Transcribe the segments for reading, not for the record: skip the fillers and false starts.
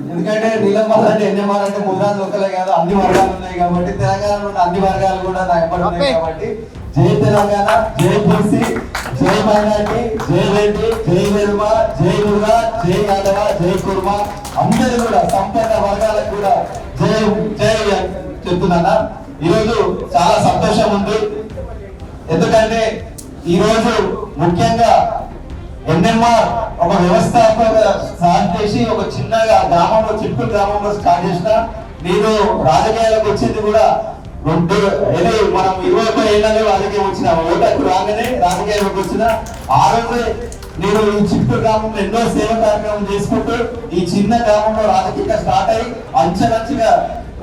ఎందుకంటే నీలమల్ల అంటే ఎన్ఎంఆర్ అంటే ముద్రాజ్ ఒక్కలే కాదు, అన్ని వర్గాలు ఉన్నాయి కాబట్టి తెలంగాణలో ఉన్న అన్ని వర్గాలు కూడా ఎప్పటి ఉన్నాయి కాబట్టి జై తెలంగాణ, జై బీసీ, జై మైనార్టీ, జై రెడ్డి, జై వెల్మ, జై మురుగా, జై యాదవ, జై కుర్మ, అందరూ కూడా సంపన్న వర్గాలకు కూడా జై జై చెప్తున్నానా. ఈరోజు చాలా సంతోషం ఉంది, ఎందుకంటే ఈరోజు ముఖ్యంగా ఎన్ఎంఆర్ ఒక వ్యవస్థాపక స్టార్ట్ చేసి ఒక చిన్నగా గ్రామంలో చిత్తూరు గ్రామంలో స్టార్ట్ చేసిన నేను రాజకీయాలకు వచ్చింది కూడా మనం 21 ఏళ్ళనే రాజకీయం వచ్చిన ఓటకు రాగానే రాజకీయాలకు వచ్చిన ఆ రోజే నేను ఈ చిత్తూరు గ్రామంలో ఎన్నో సేవ కార్యక్రమం చేసుకుంటూ ఈ చిన్న గ్రామంలో రాజకీయంగా స్టార్ట్ అయ్యి అంచెలంచెగా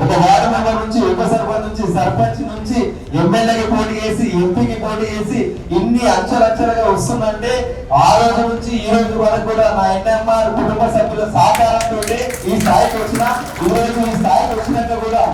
ఒక వార్డు మెంబర్ నుంచి ఉప సర్పంచ్ నుంచి సర్పంచ్ నుంచి ఎమ్మెల్యేకి పోటీ చేసి ఎంపీకి పోటీ చేసి ఇన్ని అంచెలంచెలుగా వస్తుందంటే ఆ రోజు నుంచి ఈ రోజు వరకు కూడా నా ఎన్ఎంఆర్ కుటుంబ సభ్యుల సహకారంతో ఈ స్థాయికి వచ్చిన ఈ రోజు ఈ స్థాయికి వచ్చినాక కూడా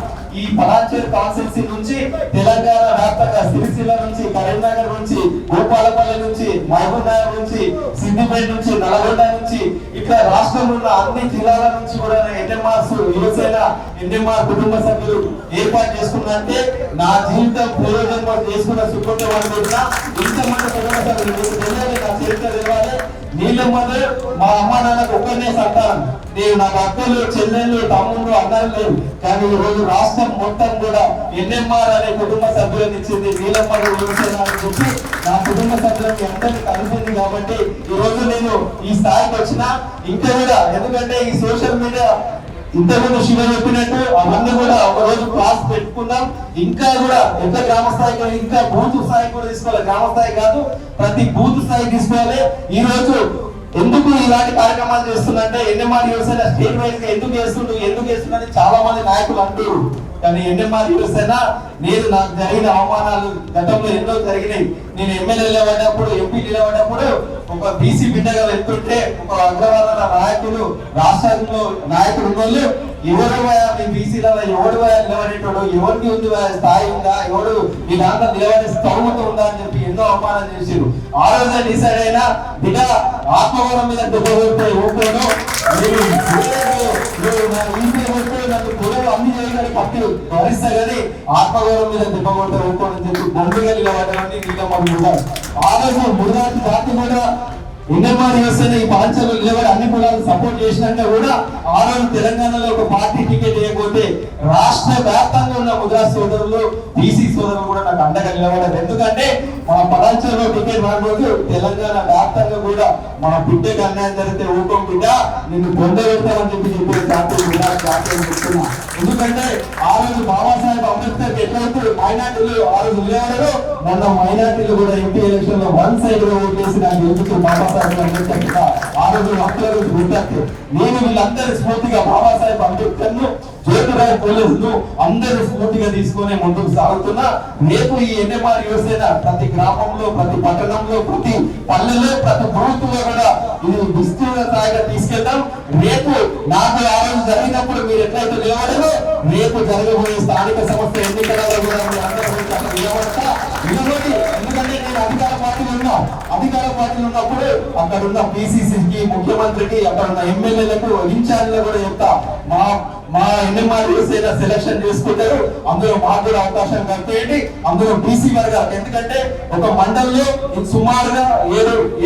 ఈ పలాంచేరు కాన్స్టిట్యూన్సీ నుంచి తెలంగాణ వ్యాప్తంగా సిరిసిల్ల నుంచి కరీంనగర్ నుంచి గోపాలపల్లి నుంచి మహబూబ్ నగర్ నుంచి సిద్దిపేట నుంచి నల్గొండ నుంచి ఇట్లా రాష్ట్రంలో ఉన్న అన్ని జిల్లాల నుంచి కూడా ఎన్ఎంఆర్ యువసేన ఎన్ఎంఆర్ కుటుంబ సభ్యులు ఏర్పాటు చేసుకున్నంటే నా జీవితం పూర్వజన్మ చేసుకున్న సుఖంగా అనుకుంటున్నా. ఇంతమంది కుటుంబ సభ్యులు నా చరిత్ర తెలవాలి. నీళ్ళమ్మది మా అమ్మ నాన్నకు ఒక్కనే సంతానం, నేను నాకు అక్కలు చెల్లెళ్ళు తమ్ముళ్ళు అన్నారు లేవు, కానీ ఈ రోజు రాష్ట్రం మొత్తం కూడా ఎన్ఎంఆర్ అనే కుటుంబ సభ్యులను ఇచ్చింది నీలమ్మడు యువసేన అని చెప్పి నా కుటుంబ సభ్యులకి అందరినీ కలిసింది. కాబట్టి ఈ రోజు నేను ఈ స్థాయికి వచ్చిన ఇంకా కూడా ఎందుకంటే ఈ సోషల్ మీడియా ఇంతకుముందు శివ చెప్పినట్టు అవన్నీ కూడా ఒక రోజు క్లాస్ పెట్టుకుందాం. ఇంకా కూడా ఎంత గ్రామ స్థాయికి ఇంకా బూత్ స్థాయికి కూడా తీసుకోవాలి, గ్రామ స్థాయి కాదు ప్రతి బూత్ స్థాయికి తీసుకోవాలి. ఈ రోజు ఎందుకు ఇలాంటి కార్యక్రమాలు చేస్తుందంటే ఎన్ఎంఆర్ యువసేన స్టేట్ వైజ్ గా ఎందుకు చేస్తుందని చాలా మంది నాయకులు అంటారు. కానీ ఎన్ఎంఆర్ యువసేన నేను నాకు జరిగిన అవమానాలు గతంలో ఎన్నో జరిగినాయి. నేను ఎమ్మెల్యే నిలబడ్డప్పుడు ఎంపీ నిలబడ్డప్పుడు ఒక బీసీ బిడ్డగా వెళ్తుంటే ఒక అగ్రవర్ణ నాయకులు రాష్ట్రంలో నాయకులు ఉన్నోళ్ళు ఎవరు బీసీలలో ఎవడు నిలబడేటోడు, ఎవరికి ఉంది స్థాయి ఉందా, ఎవడు మీ దాంట్లో నిలబడే స్థౌమత ఉందా అని చెప్పి ఎన్నో అవమానాలు చేసారు. ఆ రోజే డిసైడ్ అయినా బిడ్డ ఆత్మగౌరవం మీద దెబ్బపోయి ఊపోను నన్ను గొడవలు అన్ని చేయడానికి పట్టు భరిస్తా కానీ ఆత్మగౌరవం మీద దెబ్బకొట్టే ఊపోనని చెప్పి దండుగా నిలబడ్డామని నీలమ్మ ఆ రోజు మురుగాటి జాతి కూడా ఎన్ఎంఆర్ యువసేన ఈ పాంచలు నిలబడి అన్ని కులాలు సపోర్ట్ చేసినాక కూడా ఆ రోజు తెలంగాణలో ఒక పార్టీ టికెట్ వేయకపోతే రాష్ట్ర వ్యాప్తంగా ఉన్న ముద్రా సోదరులు బీసీ సోదరులు కూడా నాకు అండగా నిలబడారు. ఎందుకంటే మన పలాంచలో టికెట్ రాకపోతే తెలంగాణ వ్యాప్తంగా కూడా మన బిడ్డకి అన్యాయం జరిగితే ఊపం బిడ్డ నిన్ను పొందబెడతామని చెప్పి జాతీయం చెప్తున్నా. ఎందుకంటే ఆ రోజు బాబాసాహెబ్ అంబేద్కర్ ఎట్లయితే మైనార్టీలు ఆ రోజు నిలబడారు, మొన్న మైనార్టీలు కూడా ఎంపీ ఎలక్షన్ లో వన్ సైడ్ గా ఓట్ చేసి నాకు ఎందుకు బాబాసాహెబ్ అంబేద్కర్ ఆ రోజు భక్తుల గుర్తు నేను వీళ్ళందరి స్ఫూర్తిగా బాబాసాహెబ్ అంబేద్కర్ ను జ్యోతిరావు పోలీసులు అందరూ స్ఫూర్తిగా తీసుకొని ముందుకు సాగుతున్నా. రేపు ఈ ఎన్ఎంఆర్ యువసేన ప్రతి గ్రామంలో ప్రతి పట్టణంలో ప్రతి పల్లెలో ప్రతి ప్రభుత్వంలో కూడా ఇది విస్తృత స్థాయిగా తీసుకెళ్తాం. రేపు నాకు ఆ రోజు జరిగినప్పుడు మీరు ఎట్లయితే నిలబడరో రేపు జరగబోయే స్థానిక సంస్థ ఎన్నికలలో కూడా నిలబడతా. ఎందుకంటే నేను అధికార పార్టీలో ఉన్నప్పుడు అక్కడ ఉన్న పిసిసికి ముఖ్యమంత్రికి అక్కడ ఉన్న ఎమ్మెల్యేలకు ఇన్ఛార్జ్లకు కూడా చెప్తా మా ఎన్ఎంఆర్ యువసేన సెలక్షన్ చేసుకుంటారు, అందులో మాకు కూడా అవకాశం కల్పించండి, అందులో బీసీ వర్గాలు. ఎందుకంటే ఒక మండలంలో సుమారుగా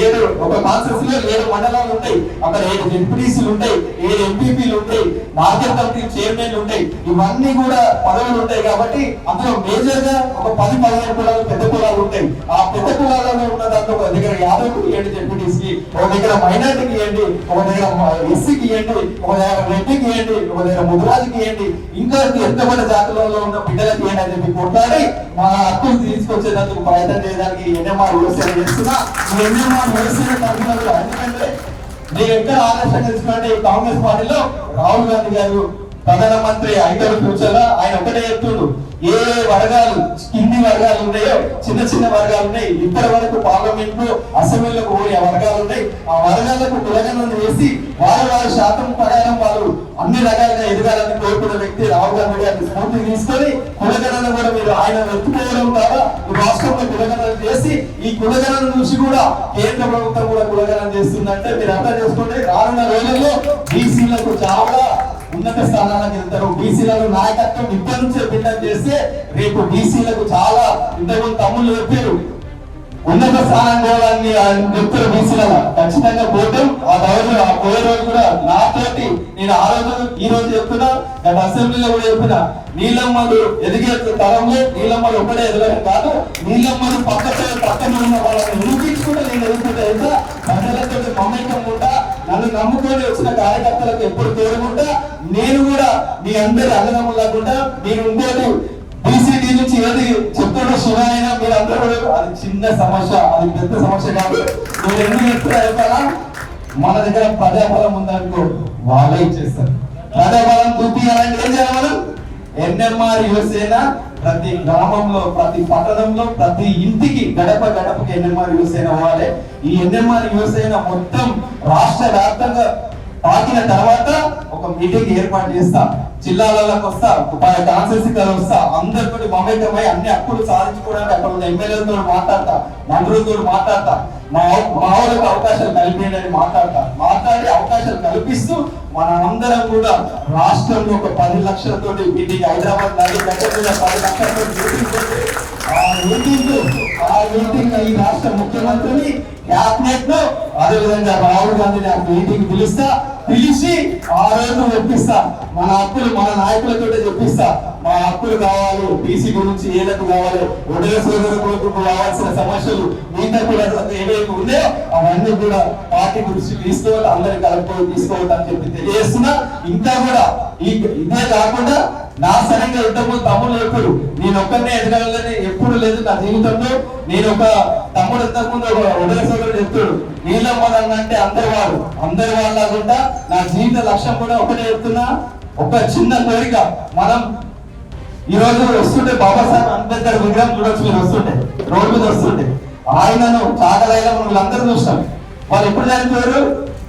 ఏడు ఒక కాన్స్టిట్యూన్సీ లో 7 మండలాలు ఉంటాయి, అక్కడ 7 జెడ్పీటీసీలు ఉంటాయి, 7 ఎంపీపీలు ఉంటాయి, మార్కెట్ కమిటీ చైర్మన్లు ఉంటాయి, ఇవన్నీ కూడా పదవులు ఉంటాయి. కాబట్టి అందులో మేజర్ గా ఒక 10-15 కులాలు పెద్ద కులాలు ఉంటాయి. ఆ పెద్ద కులాలలో ఉన్న దాంట్లో ఒక దగ్గర 50కి ఇవ్వండి జెడ్పీటీసీకి, ఒక దగ్గర మైనార్టీకి ఇవ్వండి, ఒక దగ్గర ఎస్సీకి ఇవ్వండి, ఒక దగ్గర రెడ్డికి ఇవ్వండి, ఒక దగ్గర ముద్రాజుకి ఇవ్వండి, ఇంకా ఎంతమంది జాతులలో ఉన్న బిడ్డలకి ఇవ్వండి అని చెప్పి కొట్లాడి మా హక్కులు తీసుకొచ్చేందుకు ప్రయత్నం చేయడానికి ఎన్ఎంఆర్ యువసేన చేస్తున్నా. ఎన్ఎంఆర్ యువసేన ఎందుకంటే నేను ఎక్కడ ఆదర్శంగా తీసుకుంటే కాంగ్రెస్ పార్టీలో రాహుల్ గాంధీ గారు ప్రధానమంత్రి అయితే ఫ్యూచర్ ఆయన ఒకటే చెప్తుండు, ఏ వర్గాలు కింది వర్గాలు ఉన్నాయో, చిన్న చిన్న వర్గాలు ఉన్నాయి, ఇప్పటి వరకు పార్లమెంట్ లో అసెంబ్లీలకు పోయే వర్గాలు ఉన్నాయి, ఆ వర్గాలకు కులగణన చేసి వారి శాతం ప్రకారం వాళ్ళు అన్ని రకాలుగా ఎదగాలని కోరుకున్న వ్యక్తి రాహుల్ గాంధీ గారిని స్ఫూర్తి తీసుకొని కులగణన కూడా మీరు ఆయన ఎత్తుకోవడం ద్వారా ఈ రాష్ట్రంలో కులగణన చేసి ఈ కులగణన చూసి కూడా కేంద్ర ప్రభుత్వం కూడా కులగణన చేస్తుందంటే మీరు అర్థం చేసుకోండి, రానున్న రోజుల్లో బీసీలకు చాలా ఉన్నత స్థానాలకు వెళ్తారు. బీసీలకు నాయకత్వం ఇప్పటి నుంచే బిల్డప్ చేస్తే రేపు బీసీలకు చాలా ఇంతకుముందు తమ్ముళ్ళు చెప్పారు ఉన్నత స్థానం పోవాలని చెప్తారు. బీసీలలో ఖచ్చితంగా పోతాం. ఆ పోయే రోజు కూడా నాతోటి నేను ఆ రోజు ఈ రోజు చెప్తున్నా, గత అసెంబ్లీలో కూడా చెప్పినా, నీలమ్మలు ఎదిగే తరంలో నీలమ్మలు ఒకటే ఎదగడం కాదు, నీలమ్మలు పక్కన ఉన్న వాళ్ళని నిరూపించుకుంటే నేను ఎదుగుతుంటా, ప్రజలతో మమేకం ఉంటా, నన్ను నమ్ముకొని వచ్చిన కార్యకర్తలకు ఎప్పుడు తోడుకుంటా, నేను కూడా మీ అందరి అన్నదమ్ములు లేకుండా నేను ఇంకోటి బీసీడీ నుంచి ఏది చెప్తాడో శివ అయినా మీరు అందరూ అది చిన్న సమస్య, అది పెద్ద సమస్య కాదు. మీరు ఎందుకు చెప్తారా, మన దగ్గర ప్రజాబలం ఉందనుకో వాళ్ళే ఇచ్చేస్తారు. ప్రజాబలం చూపించాలంటే ఏం చేయాలి మనం? ఎన్ఎంఆర్ యువసేన ప్రతి గ్రామంలో, ప్రతి పట్టణంలో, ప్రతి ఇంటికి గడప గడపకి ఎన్ఎంఆర్ యువసేన అవ్వాలి. ఈ ఎన్ఎంఆర్ యువసేన మొత్తం రాష్ట్ర వ్యాప్తంగా పాకిన తర్వాత ఒక మీటింగ్ ఏర్పాటు చేస్తా, జిల్లాలకు వస్తా, కాన్స్టిట్యూన్సీకి వస్తా, అందరితో మమేకమై అన్ని హక్కులు సాధించుకోవడానికి అక్కడ ఉన్న ఎమ్మెల్యేలతో మాట్లాడతా, మంత్రులతో మాట్లాడతా, మా ఊళ్ళకి అవకాశాలు కల్పించడానికి మాట్లాడి అవకాశాలు కల్పిస్తూ మన అందరం కూడా రాష్ట్రంలో ఒక 10 లక్షలతోటి మీటింగ్, హైదరాబాద్ నది గడ్డ మీద 10 లక్షలతో ఆ మీటింగ్ ఈ రాష్ట్ర ముఖ్యమంత్రిని క్యాబినెట్ లో అదేవిధంగా రాహుల్ గాంధీ మీటింగ్ పిలిచి ఆ రోజు ఒప్పిస్తా, మన హక్కులు మన నాయకులతో చెప్పిస్తా, మా హక్కులు కావాలి, బీసీ గురించి ఏదైతే కావాలి, ఒడే సోదరులకు కావాల్సిన సమస్యలు మిగతా కూడా ఏవైతే ఉన్నాయో అవన్నీ కూడా పార్టీ గురించి తీసుకోవాలి, అందరికి కలుపుకొని తీసుకోవాలని చెప్పి తెలియజేస్తున్నా. ఇంకా కూడా ఇదే కాకుండా నా సరిగ్గా ఇంతకుముందు తమ్ముడు ఎప్పుడు నేను ఒక్కరినే ఎదగాలని ఎప్పుడు లేదు నా జీవితంలో. నేను ఒక తమ్ముడు ఇంతకుముందు ఒడే సోదరుడు చెప్తాడు, నీలమ్మదంటే అందరి వాళ్ళకుండా నా జీవిత లక్ష్యం కూడా ఒకటే చెప్తున్నా. ఒక చిన్న కోరిక, మనం ఈ రోజు వస్తుంటే బాబాసాహెబ్ అంబేద్కర్ విగ్రహం చూడొచ్చు, మీరు వస్తుంటే రోడ్డు మీద వస్తుంటే ఆయనను చాకలైన వీళ్ళందరూ చూస్తాం. వాళ్ళు ఎప్పుడు చనిపోయారు?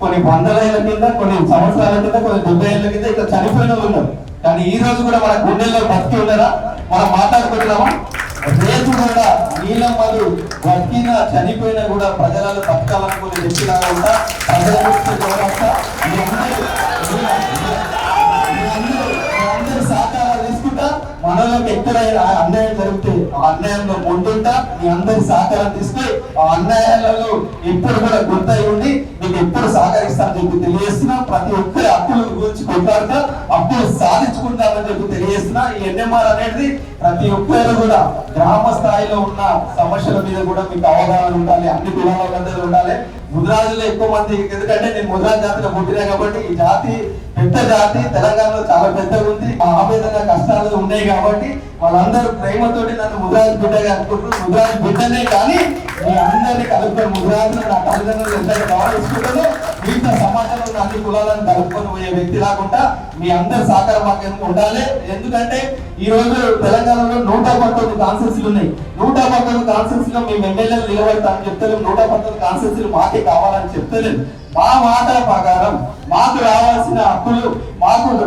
కొన్ని 100 ఏళ్ల కింద, కొన్ని సంవత్సరాల కింద, కొన్ని 70 ఏళ్ల కింద ఇట్లా చనిపోయిన ఉన్నారు. కానీ ఈ రోజు కూడా మన గుండెల్లో బతికి ఉన్నారా? మనం మాట్లాడుకుంటున్నామా? రేపు కూడా నీలమ్మలు బతికినా చనిపోయినా కూడా ప్రజలలో బతకాలనుకునే వ్యక్తిలాగా ఉంటా, ప్రజల అందరూ సహకారాలు తీసుకుంటా. మనలోకి ఎక్కడైనా అన్యాయం జరిగితే ఆ అన్యాయంలో ముందుంటా, మీ అందరి సహకారం తీసుకుని ఆ అన్యాయాలలో ఎప్పుడు కూడా గుర్తయి ఉండి మీకు ఎప్పుడు సహకరిస్తానని చెప్పి తెలియజేస్తున్నా. ప్రతి ఒక్కరి హక్కుల గురించి కొట్లాడుతా, అప్పుడు సాధించుకుంటామని చెప్పి తెలియజేస్తున్నా. ఈ ఎన్ఎంఆర్ అనేది ప్రతి ఒక్కరు కూడా గ్రామ స్థాయిలో ఉన్న సమస్యల మీద కూడా మీకు అవగాహన ఉండాలి, అన్ని కులాల ఉండాలి. ముదిరాజులో ఎక్కువ మంది, ఎందుకంటే నేను ముదిరాజు జాతిలో పుట్టినా కాబట్టి ఈ జాతి పెద్ద జాతి, తెలంగాణలో చాలా పెద్దగా ఉంది. ఆవేదన కష్టాలు ఉన్నాయి కాబట్టి వాళ్ళందరూ ప్రేమతోటి నన్ను ముదిరాజు బిడ్డగా అనుకుంటారు. ముదిరాజు బిడ్డనే కానీ మీ అందరినీ కలుపుకొని ముదిరాజులు నా తల్లిదండ్రులు ఎంత గౌరవించుకుంటారో మిగతా సమాజంలో అన్ని కులాలను కలుపుకొని పోయే వ్యక్తి లాకుండా మీ అందరి సహకారం మాకు ఉండాలి. ఎందుకంటే ఈ రోజు తెలంగాణలో 119 కాన్స్టిట్యూన్సీలు ఉన్నాయి. 119 కాన్స్టిట్యూన్సీలో మేము ఎమ్మెల్యేలు నిలబడతామని చెప్తలేము, 119 కాన్స్టిట్యూన్సీలు మాకే కావాలని చెప్తలేము. మా మాట ప్రకారం మాకు రావాల్సిన హక్కులు,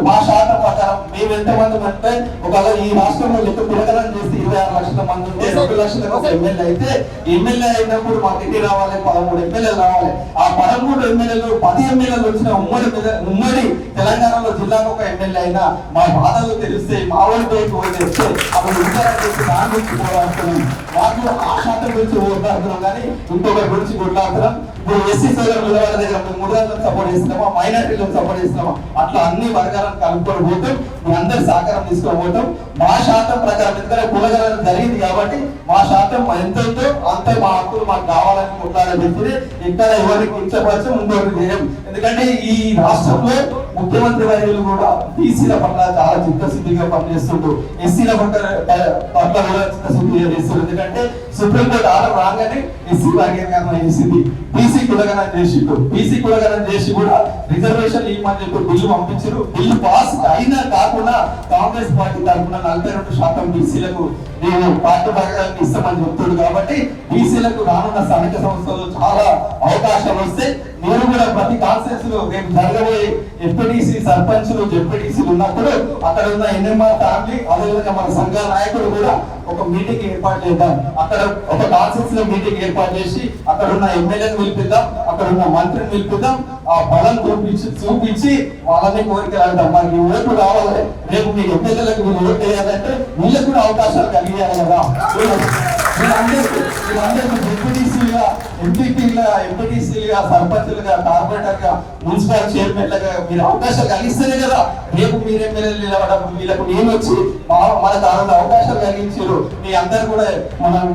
మా శాతం ప్రకారం మేము ఎంతమంది అంటే ఒకవేళ ఈ రాష్ట్రంలో లెక్క పిలకలం చేసి 26 లక్షల మంది ఉంటే 2 లక్షలకు ఒక ఎమ్మెల్యే అయితే, ఎమ్మెల్యే అయినప్పుడు మాకు ఎన్ని రావాలి? 13 ఎమ్మెల్యేలు రావాలి. ఆ 13 ఎమ్మెల్యేలు 10 ఎమ్మెల్యేలు వచ్చిన ఉమ్మడి తెలంగాణలో జిల్లాకు ఒక ఎమ్మెల్యే అయినా మా బాధలు తెలిస్తే మా ఊరి బయటకు పోయి తెస్తే అప్పుడు ఉద్యోగం చేసి దాని గురించి పోరాడుతున్నాం. మాకు ఆ శాతం గురించి పోరాడుతున్నాం కానీ ఇంకొకరి గురించి కొట్లాడుతున్నాం. ఇప్పుడు ఎస్సీ సోదరుల దగ్గర ముద్రాలను సపోర్ట్ చేస్తున్నామా, మైనారిటీలను సపోర్ట్ చేస్తున్నామా, అట్లా అన్ని వర్గాలను కలుపుకొని పోతాం. మీ అందరి సహకారం తీసుకొని పోతాం. మా శాతం ప్రకారం, ఎందుకంటే కులగణన జరిగింది కాబట్టి మా శాతం ఎంతో అంతే మా హక్కులు మాకు కావాలని కొట్లాడే వ్యక్తిని ఇక్కడ ఎవరికి ఇచ్చపరచం ఇంకొకటి చేయం. ఎందుకంటే ఈ రాష్ట్రంలో ముఖ్యమంత్రి వర్యులు కూడా బీసీల పట్ల చాలా చిత్తశుద్ధిగా పనిచేస్తుంటూ ఎస్సీల పట్ల కూడా చిత్తశుద్ధిగా చేస్తారు. ఎందుకంటే సుప్రీంకోర్టు ఆర్డర్ రాగానే ఎస్సీ వర్గీకరణ చేసింది, బీసీ కులగణన చేసిండు. బీసీ కులగణన చేసి కూడా రిజర్వేషన్ ఇవ్వమని చెప్పి బిల్లు పంపించారు. బిల్లు పాస్ అయినా కాకుండా కాంగ్రెస్ పార్టీ తరఫున 42% బీసీలకు నేను పార్టీ భాగానికి ఇస్తామని చెప్తాడు. కాబట్టి బీసీలకు రానున్న స్థానిక సంస్థలు చాలా అవకాశాలు వస్తాయి. నేను కూడా ప్రతి కాన్ఫరెన్స్ లో రేపు జరగబోయే ఎంపీటీసీ సర్పంచులు జెడ్పీటీసీలు ఉన్నప్పుడు అక్కడ ఉన్న ఎన్ఎంఆర్ ఫ్యామిలీ అదేవిధంగా మన సంఘ నాయకులు కూడా ఒక మీటింగ్ ఏర్పాటు చేద్దాం. అక్కడ ఒక కాన్ఫరెన్స్ లో మీటింగ్ ఏర్పాటు చేసి అక్కడ ఉన్న ఎమ్మెల్యేని పిలిపిద్దాం, అక్కడ ఉన్న మంత్రిని పిలిపిద్దాం. ఆ బలం చూపించి వాళ్ళని కోరికలు అంటాం. మనకి ఓట్లు కావాలి, రేపు మీ ఎమ్మెల్యేలకు మీరు ఓటు వేయాలంటే వీళ్ళకు కూడా అవకాశాలు కలిగేయాలి కదా. వీళ్ళందరికీ డిప్యూటీసీలుగా, ఎంపీటీసీలుగా, సర్పంచులుగా, కార్పొరేటర్గా, మున్సిపల్ చైర్మన్లుగా మీరు అవకాశాలు కలిగిస్తేనే కదా రేపు మీరు ఎమ్మెల్యేలు నిలవడం. వీళ్ళకు నేను వచ్చి మనకు అవకాశాలు కలిగించారు, మీ అందరు కూడా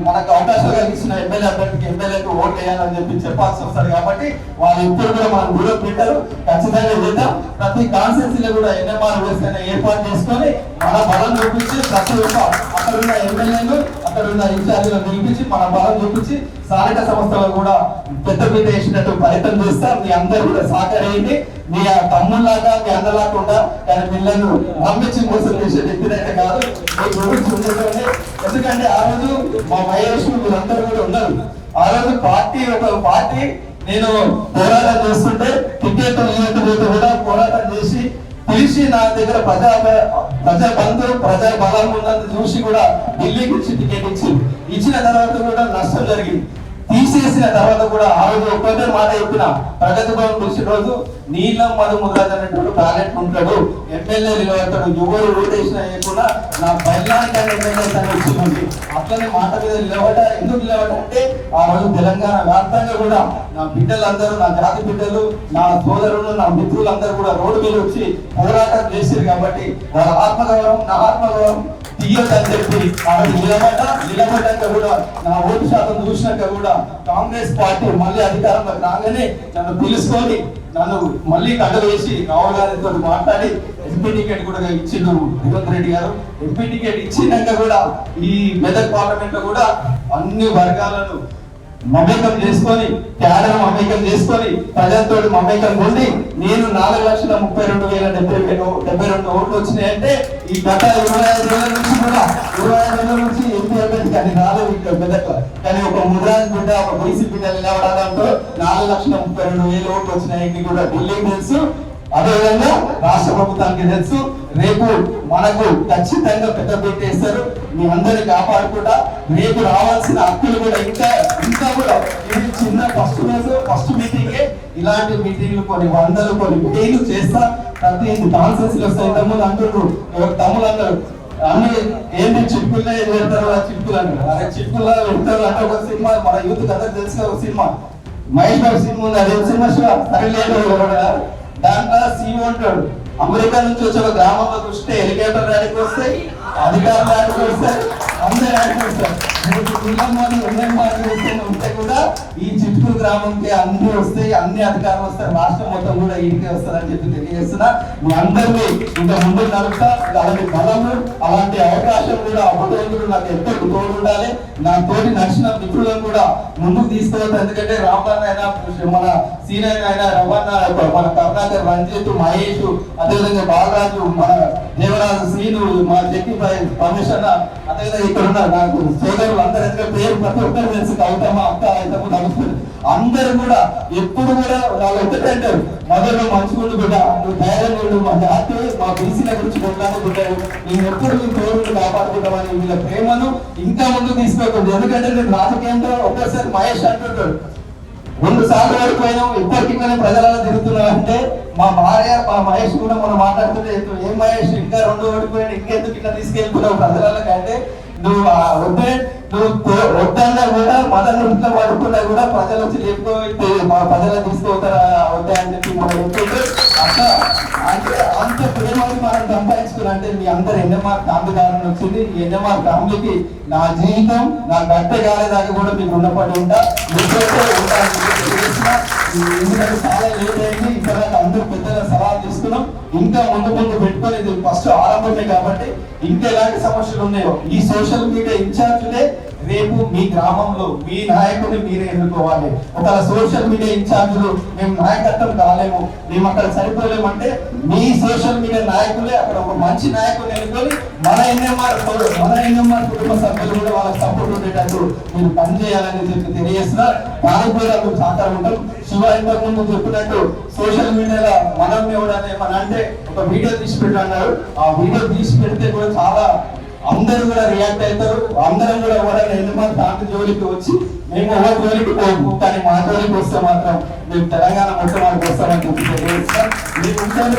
మనకు అవకాశాలు కలిగించిన ఎమ్మెల్యే అభ్యర్థికి ఎమ్మెల్యేకి ఓటు వేయాలని చెప్పి చెప్పాల్సి వస్తారు. కాబట్టి వాళ్ళు ఎప్పుడు కూడా మనం దూరం పెట్టారు. ఖచ్చితంగా చేద్దాం. ప్రతి కాన్స్టిట్యూన్సీలో కూడా ఎన్ఎంఆర్ వ్యవస్థ ఏర్పాటు చేసుకొని మన బలం చూపించి ప్రతి ఒక్క అక్కడున్న ఎమ్మెల్యేలు అక్కడున్న ఇన్ఛార్జీలను నిలిపించి మన బలం చూపించి స్థానిక సంస్థలు కూడా పెద్దపీట వేసినట్టు ప్రయత్నం చేస్తాం. మీ అందరూ కూడా సహకరించండి. మీ తమ్ముళ్ళలాగా మీ అన్నలాగా కానీ పిల్లలు నమ్మించి మోసం చేసే వ్యక్తినైతే కాదు. మీ గురించి ఉండేటండి. ఎందుకంటే ఆ రోజు మా మహేష్ వీళ్ళందరూ కూడా ఉన్నారు. ఆ రోజు పార్టీ నేను పోరాటం చేస్తుంటే టికెట్ లేకపోతే కూడా పోరాటం చేసి పిలిచి నా దగ్గర ప్రజా బంధు ప్రజా బలం ఉన్నది చూసి కూడా ఢిల్లీకి ఇచ్చి టికెట్ ఇచ్చిన తర్వాత కూడా నష్టం జరిగింది. తీసేసిన తర్వాత కూడా ఆ రోజు ఒక్కటే మాట చెప్పిన ప్రగతి భవన్ పిలిచిన రోజు నీలం మధు ముద్రాజ్ అనేటువంటి బ్యాలెట్ ఉంటాడు, ఎమ్మెల్యే నిలబడతాడు, ఎవరు ఓటేసిన వేయకుండా నా బయలానికి ఎమ్మెల్యే వచ్చింది. అట్లనే మాట మీద ఎందుకు నిలబడంటే ఆ రోజు తెలంగాణ వ్యాప్తంగా కూడా నా బిడ్డలందరూ, నా జాతి బిడ్డలు, నా సోదరులు, నా మిత్రులందరూ కూడా రోడ్డు మీద వచ్చి పోరాటం చేశారు. కాబట్టి వాళ్ళ ఆత్మగౌరవం, నా ఆత్మగౌరవం తీయొద్దని చెప్పి ఆ రోజు నిలబడ్డాక కూడా నా ఓటు శాతం చూసినాక కూడా కాంగ్రెస్ పార్టీ మళ్ళీ అధికారంలోకి రాగానే నన్ను పిలుచుకొని నన్ను మళ్ళీ కట్ట వేసి రాహుల్ గారితో మాట్లాడి ఎంపీ టికెట్ కూడా ఇచ్చిండు రేవంత్ రెడ్డి గారు. ఎంపీ టికెట్ ఇచ్చినాక కూడా ఈ మెదక్ పార్లమెంట్ లో కూడా అన్ని వర్గాలను మమేకం చేసుకొని, క్యాడర్ మమేకం చేసుకొని, ప్రజలతో మమేకం ఉండి నేను 4,32,072 ఓట్లు వచ్చినాయంటే ఈ గత 25 ఏళ్ళ నుంచి కూడా 25 ఏళ్ళ నుంచి ఎంపీ అభ్యర్థి కానీ రాలేదు ఇక్కడ మెదక్లో. కానీ ఒక ముద్రాజ్ బిడ్డ, ఒక బీసీ బిడ్డ నిలబడాలంటూ 4,32,000 ఓట్లు వచ్చినాయి కూడా ఢిల్లీకి తెలుసు. అదేవిధంగా రాష్ట్ర ప్రభుత్వానికి తెలుసు. రేపు మనకు ఖచ్చితంగా పెద్ద పెట్టేస్తారు. మీ అందరిని కాపాడుకుంటా రేపు రావాల్సిన హక్కులు కూడా ఇంకా కూడా ఇది చిన్న ఫస్ట్ మీటింగే. ఇలాంటి మీటింగ్లు కొన్ని వందలు కొన్ని వేలు చేస్తా. ప్రతి కాన్ఫరెన్స్ లో వస్తాయి. తమ్ముడు అంటున్నారు, తమ్ముడు అన్నారు అన్ని ఏంటి చిక్కుల్లో పెడతారు, ఆ చిక్కులు అంటారు. అదే చిక్కుల్లో పెడతారు అంటే ఒక సినిమా మన యూత్ కథ తెలిసిన ఒక సినిమా మహేష్ బాబు సినిమా ఉంది. అదే సినిమా సరిలేదు. దాంట్లో సీఓ ఉంటాడు. అమెరికా నుంచి వచ్చే ఒక గ్రామంలో చూస్తే హెలికాప్టర్ రాడికి వస్తాయి, అధికారులు రాడికి వస్తాయి, అందరూ రాడికి వస్తారు. ఉంటే కూడా ఈ చిట్కూరు గ్రామంకి అన్ని వస్తాయి, అన్ని అధికారులు వస్తాయి, రాష్ట్రం మొత్తం కూడా ఇంటికి వస్తారని చెప్పి తెలియజేస్తున్నా. మీ అందరినీ ఇంకా ముందుకు నడుపుతా. అలాంటి బలము, అలాంటి అవకాశం కూడా అభ్యర్థులు నాకు ఎప్పుడు తోడు ఉండాలి. నా తోటి నచ్చిన మిత్రులను కూడా ముందుకు తీసుకెళ్తాను. ఎందుకంటే రామన్న అయినా, మన సీనియర్ అయినా, రమణ, మన కరుణాకర్, రంజిత్, మహేష్, అదేవిధంగా బాలరాజు, మన దేవరాజు, శ్రీను, మా జగ్గి పరమేశ్వర, అదేవిధంగా ఇక్కడ ఉన్న నాకు సోదరులు అందరూ పేరు ప్రతి ఒక్కరు తెలుసు. కవితమ్మ, అక్క, అయితమ్మ, నమస్తే అందరూ కూడా ఎప్పుడు కూడా వాళ్ళు ఒకటే అంటారు, మొదలు మంచుకుంటూ బిడ్డ నువ్వు ధైర్యం ఉండు, మా జాతి మా బీసీల గురించి కొట్లాడుకుంటారు, నేను ఎప్పుడు మీ తోడు కాపాడుకుంటామని వీళ్ళ ప్రేమను ఇంకా ముందుకు తీసుకోకూడదు. ఎందుకంటే నేను రాజకీయంలో ఒక్కసారి మహేష్ అంటుంటాడు 2 సార్లు ఓడిపోయినాం, ఇప్పటికీ ప్రజలలో తిరుగుతున్నాం అంటే మా భార్య మా మహేష్ కూడా మనం మాట్లాడుతుంటే ఏం మహేష్ ఇంకా 2 ఓడిపోయాడు, ఇంకెందుకు ఇట్లా తీసుకెళ్ళిపోయావు ప్రజలకు అంటే నువ్వు వద్దన్నా కూడా మదన్ ఇంట్లో పడుకున్నా కూడా ప్రజలు వచ్చి లేకపోతే మా ప్రజలు తీసుకోతారా వద్దా అని చెప్పి మనం చెప్తుంటే అట్లా అంటే అంత ప్రేమని మనం సంపాదించుకున్నా. అంటే మీ అందరు ఎన్ఎంఆర్ ఫ్యామిలీ దాని వచ్చింది. ఈ ఎన్ఎంఆర్ ఫ్యామిలీకి నా జీవితం నా గట్టె కాలేదాకా కూడా మీకు రుణపడి ఉంటా. ఎందుకంటే చాలా లేట్ అయింది. ఇక్కడ అందరూ పెద్దల సలహా తీసుకుంటారు. చేసుకున్నాం. ఇంకా ముందు పెట్టుకొని ఇది ఫస్ట్ ఆరంభమే కాబట్టి ఇంకా ఎలాంటి సమస్యలు ఉన్నాయో ఈ సోషల్ మీడియా ఇన్ఛార్జ్లే రేపు మీ గ్రామంలో మీ నాయకుడిని మీరే ఎన్నుకోవాలి. ఒకవేళ సోషల్ మీడియా ఇన్ఛార్జ్లు మేము నాయకత్వం కాలేము, మేము అక్కడ సరిపోలేమంటే మీ సోషల్ మీడియా నాయకులే అక్కడ ఒక మంచి నాయకుడిని ఎన్నుకొని మన ఎన్ఎంఆర్ కుటుంబ సభ్యులు కూడా వాళ్ళకి సపోర్ట్ ఉండేటట్టు మీరు పనిచేయాలని చెప్పి తెలియజేస్తున్నారు. దానికి కూడా మేము సహకారం ఉంటాం. శివ ఇంతకు ముందు చెప్పినట్టు సోషల్ మీడియాలో మనం ఎవడనే మన అంటే ఒక వీడియో తీసి పెట్టన్నారు. ఆ వీడియో తీసి పెడితే కూడా చాలా అందరూ కూడా రియాక్ట్ అవుతారు. అందరం కూడా ఎవరైనా ఎన్ఎంఆర్ ఫ్యామిలీ జోలికి వచ్చి మేము ఎవరి జోలికి పోము, కానీ మా జోలికి వస్తే మాత్రం మేము తెలంగాణ మొట్టమొదటి వస్తామని చెప్పి తెలియజేస్తాం. మీకు ఉంటాను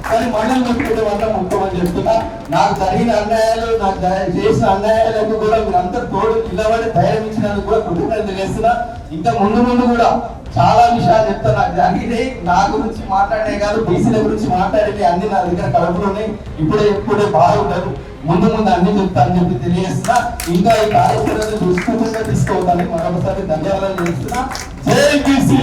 కానీ మండలం పెట్టుకుంటే మాత్రం ఉంటామని చెప్తున్నా. నాకు జరిగిన అన్యాయాలు, నాకు చేసిన అన్యాయాలకు కూడా మీరు అందరూ తోడు నిలబడి ధైర్యం ఇచ్చినందుకు కూడా కృతజ్ఞతలు తెలియజేస్తున్నా. ఇంకా ముందు కూడా చాలా విషయాలు చెప్తాను. నాకు జరిగినాయి, నా గురించి మాట్లాడే కాదు, బీసీల గురించి మాట్లాడేవి అన్ని నా దగ్గర కడుపులు ఉన్నాయి. ఇప్పుడే బాగుండదు, ముందు అన్ని చెప్తానని చెప్పి తెలియజేస్తున్నా. ఇంకా ఈ కార్యక్రమాన్ని చూసుకుంటూ తీసుకోవద్దని మరొకసారి ధన్యవాదాలు చేస్తున్నా. జై బీసీ.